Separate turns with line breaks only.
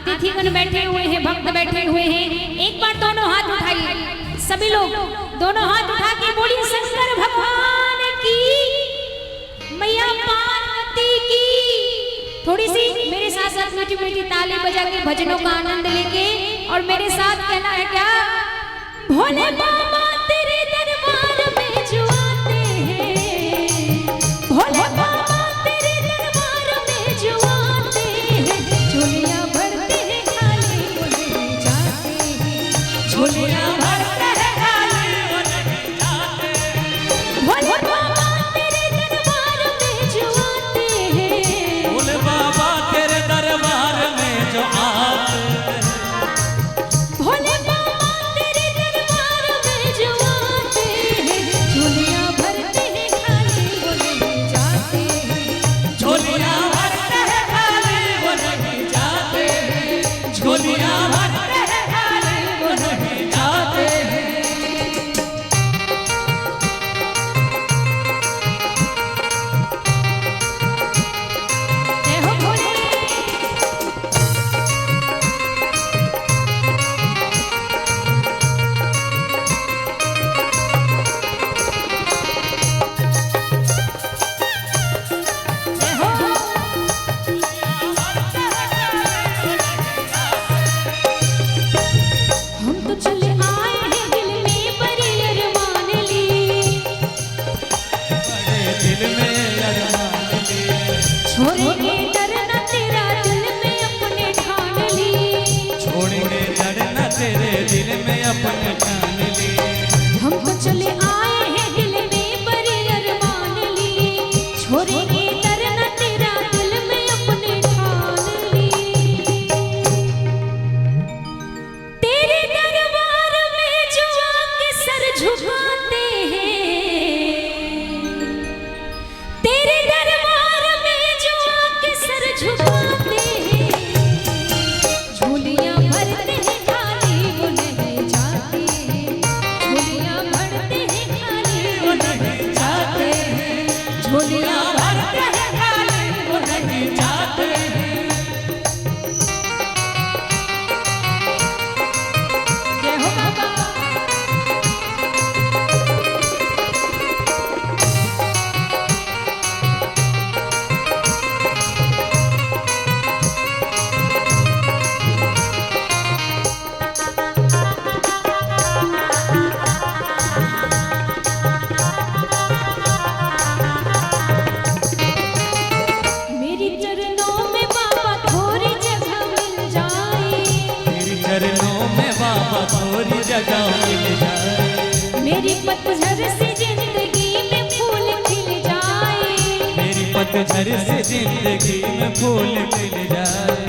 अतिथिगण बैठे हुए हैं, भक्त बैठे हुए हैं। एक बार दोनों हाथ उठाइए, सभी लोग दोनों हाथ उठा के बोलिए शंकर भगवान की, मैया पार्वती की। थोड़ी सी मेरे साथ साथ मीठी मीठी ताली बजा के भजनों का आनंद लेके और मेरे साथ कहना है क्या, भोले बाबा तेरे दरबार में जो आते हैं, भोले बाबा तेरे दरबार में जो आते हैं, झोलियां भरते हैं खाली वो नहीं जाते हैं, झोलियां भरते हैं खाली वो नहीं जाते हैं, भोले बाबा तेरे दरबार में जो आते हैं,
भोले बाबा तेरे दरबार में जो आते हैं,
भोले बाबा तेरे दरबार में जो आते हैं, झोलियां भरते हैं खाली वो नहीं जाते हैं,
झोलियां भरते हैं खाली वो नहीं जाते हैं, झोलियां भरते हैं खाली वो नहीं जाते हैं।
जय हो भोले। जय हो। हम तो चले आए हैं दिल में बड़ी अरमान ली,
बड़े दिल में अरमान लिए,
छोड़ेंगे डरना तेरा दिल में अपने ठान ली,
छोड़ेंगे डरना तेरे दिल में अपने ठान लिए।
हम तो चले आए हैं दिल में बड़ी अरमान ली, छोड़ेंगे डरना तेरा दिल में अपने ठान ली। तेरे दरबार में जो आके सर झुकाते हैं, तेरे दरबार में जो आके सर झुकाते हैं, झोलियां भरते हैं खाली वो नहीं जाते हैं, झोलियां भरते हैं खाली वो नहीं जाते हैं, झोलियां भरते हैं खाली वो नहीं जाते हैं। जय हो बाबा। मेरी चरणों में बाबा थोड़ी जगह मिल जाए,
तेरी चरणों में बाबा थोड़ी जगह मिल जाए,
मेरी पतझड़ से जिंदगी में फूल खिल जाए,
मेरी पतझड़ से जिंदगी में फूल खिल जाए,